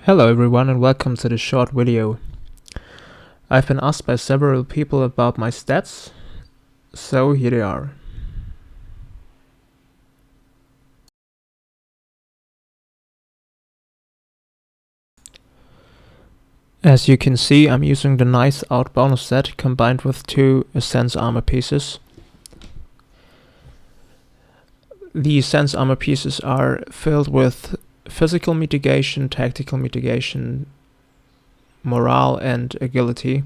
Hello everyone and welcome to this short video. I've been asked by several people about my stats, so here they are. As you can see, I'm using the Nice Out bonus set combined with 2 Essence armor pieces. The Essence armor pieces are filled with physical mitigation, tactical mitigation, morale and agility.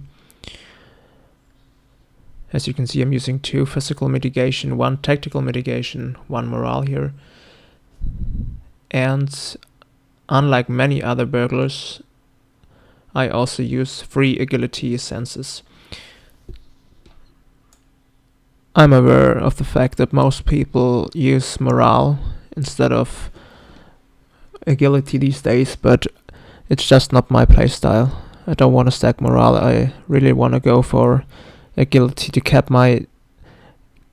As you can see, I'm using 2 physical mitigation, 1 tactical mitigation, 1 morale here. And unlike many other burglars, I also use 3 agility essences. I'm aware of the fact that most people use morale instead of agility these days, but it's just not my playstyle. I don't want to stack morale, I really want to go for agility to cap my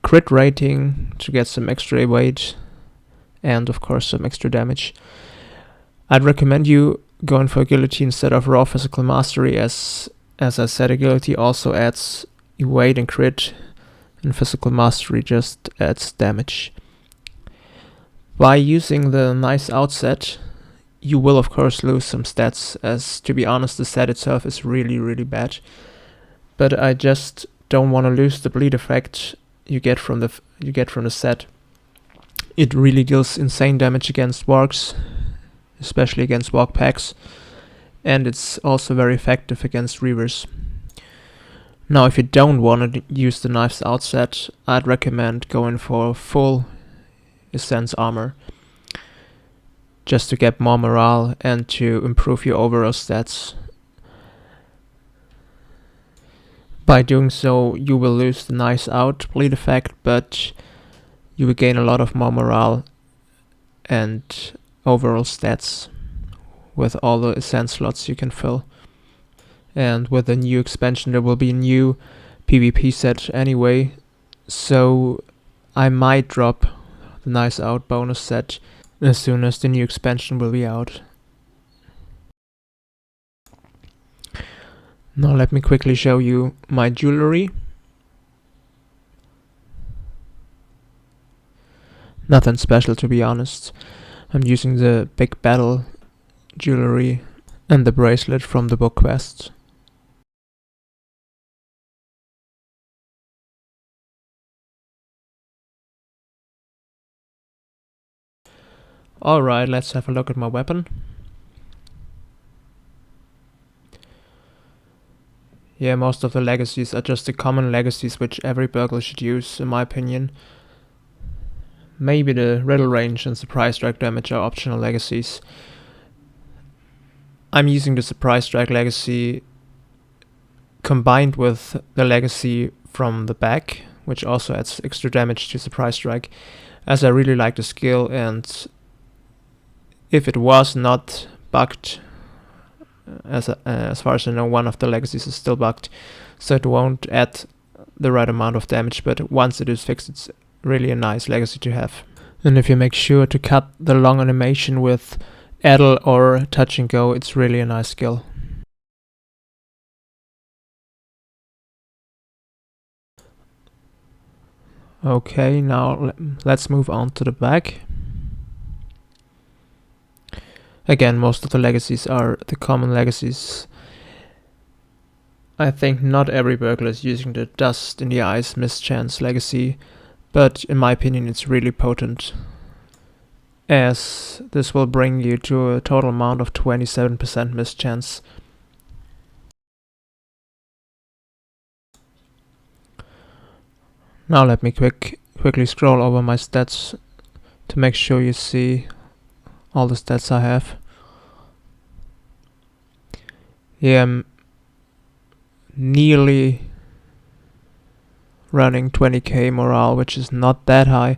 crit rating, to get some extra weight, and of course some extra damage. I'd recommend you going for agility instead of raw physical mastery, as I said, agility also adds weight and crit, and physical mastery just adds damage. By using the Nice Out set, you will of course lose some stats, as to be honest the set itself is really bad. But I just don't want to lose the bleed effect you get from the set. It really deals insane damage against wargs, especially against warg packs, and it's also very effective against reavers. Now, if you don't want to use the Knives Out set, I'd recommend going for full Essence armor, just to get more morale and to improve your overall stats. By doing so, you will lose the Nice Out bleed effect, but you will gain a lot of more morale and overall stats with all the Essence slots you can fill. And with the new expansion there will be a new PvP set anyway, so I might drop the Nice Out bonus set as soon as the new expansion will be out. Now let me quickly show you my jewelry. Nothing special, to be honest. I'm using the Big Battle jewelry and the bracelet from the book quest. Alright, let's have a look at my weapon. Yeah, most of the legacies are just the common legacies which every burglar should use, in my opinion. Maybe the riddle range and surprise strike damage are optional legacies. I'm using the surprise strike legacy combined with the legacy from the back, which also adds extra damage to surprise strike, as I really like the skill, and if it was not bugged, as far as I know, one of the legacies is still bugged, so it won't add the right amount of damage, but once it is fixed, it's really a nice legacy to have. And if you make sure to cut the long animation with Addle or Touch and Go, it's really a nice skill. Okay, now let's move on to the back. Again, most of the legacies are the common legacies. I think not every burglar is using the Dust in the Eyes Mischance legacy, but in my opinion it's really potent, as this will bring you to a total amount of 27% mischance. Now let me quickly scroll over my stats to make sure you see all the stats I have. Yeah, I'm nearly running 20k morale, which is not that high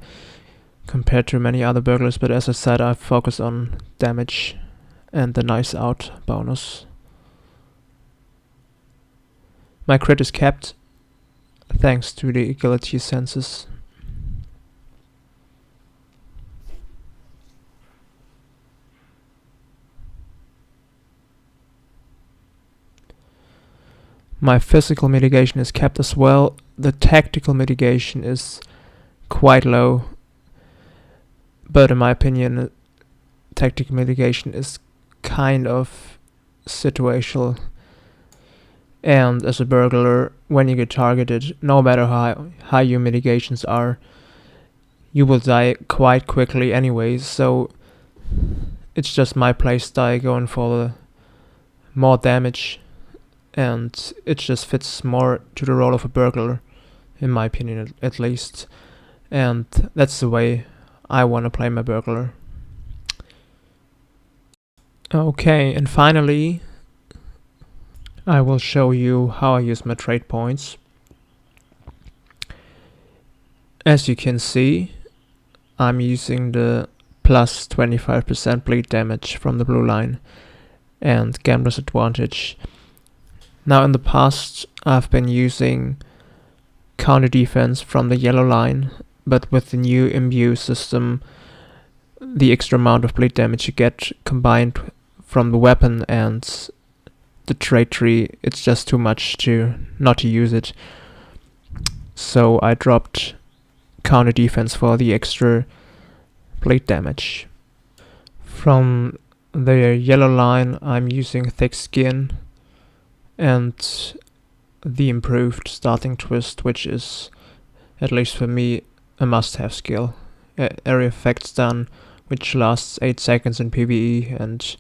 compared to many other burglars, but as I said, I focus on damage and the Nice Out bonus. My crit is capped thanks to the agility senses. My physical mitigation is kept as well. The tactical mitigation is quite low, but in my opinion, tactical mitigation is kind of situational. And as a burglar, when you get targeted, no matter how high your mitigations are, you will die quite quickly anyway, so it's just my playstyle going for the more damage, and it just fits more to the role of a burglar, in my opinion at least, and that's the way I want to play my burglar. Okay, and finally I will show you how I use my trade points. As you can see, I'm using the plus 25% bleed damage from the blue line and Gambler's Advantage. Now in the past I've been using counter defense from the yellow line, but with the new imbue system, the extra amount of bleed damage you get combined from the weapon and the trade tree, it's just too much to not to use it. So I dropped counter defense for the extra bleed damage. From the yellow line I'm using thick skin and the improved starting twist, which is, at least for me, a must-have skill. Area effect stun, which lasts 8 seconds in PvE and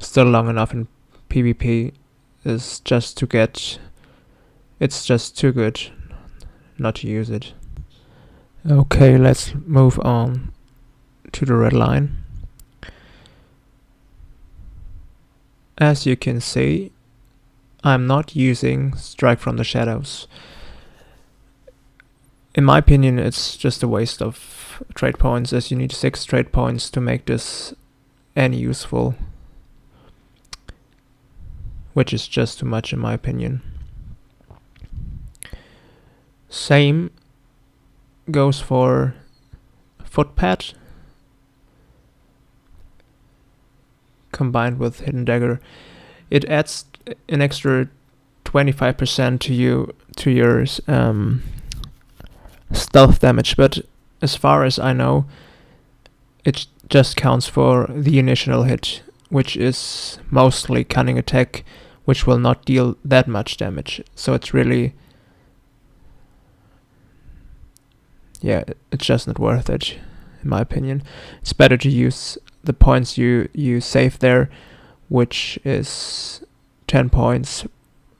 still long enough in PvP, is just to get... it's just too good not to use it. Okay, let's move on to the red line. As you can see, I'm not using Strike from the Shadows. In my opinion, it's just a waste of trade points, as you need 6 trade points to make this any useful, which is just too much in my opinion. Same goes for Footpad combined with Hidden Dagger. It adds an extra 25% to your stealth damage, but as far as I know, it just counts for the initial hit, which is mostly cunning attack, which will not deal that much damage. So it's really, yeah, it's just not worth it, in my opinion. It's better to use the points you save there, which is 10 points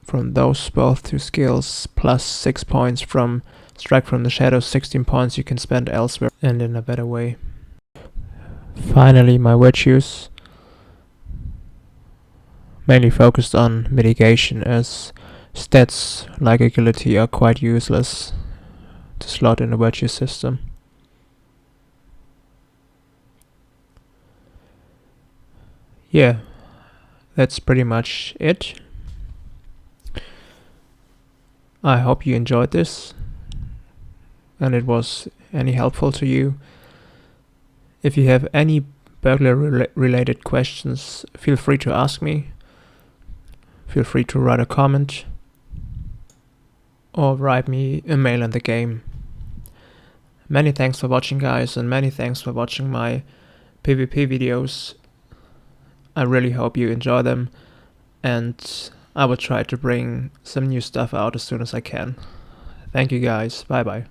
from those both two skills, plus 6 points from Strike from the Shadows, 16 points you can spend elsewhere and in a better way. Finally, my virtues, mainly focused on mitigation, as stats like agility are quite useless to slot in a virtue system. Yeah, that's pretty much it. I hope you enjoyed this and it was any helpful to you. If you have any burglar related questions, feel free to ask me. Feel free to write a comment or write me a mail in the game. Many thanks for watching, guys, and many thanks for watching my PvP videos. I really hope you enjoy them, and I will try to bring some new stuff out as soon as I can. Thank you guys, bye bye.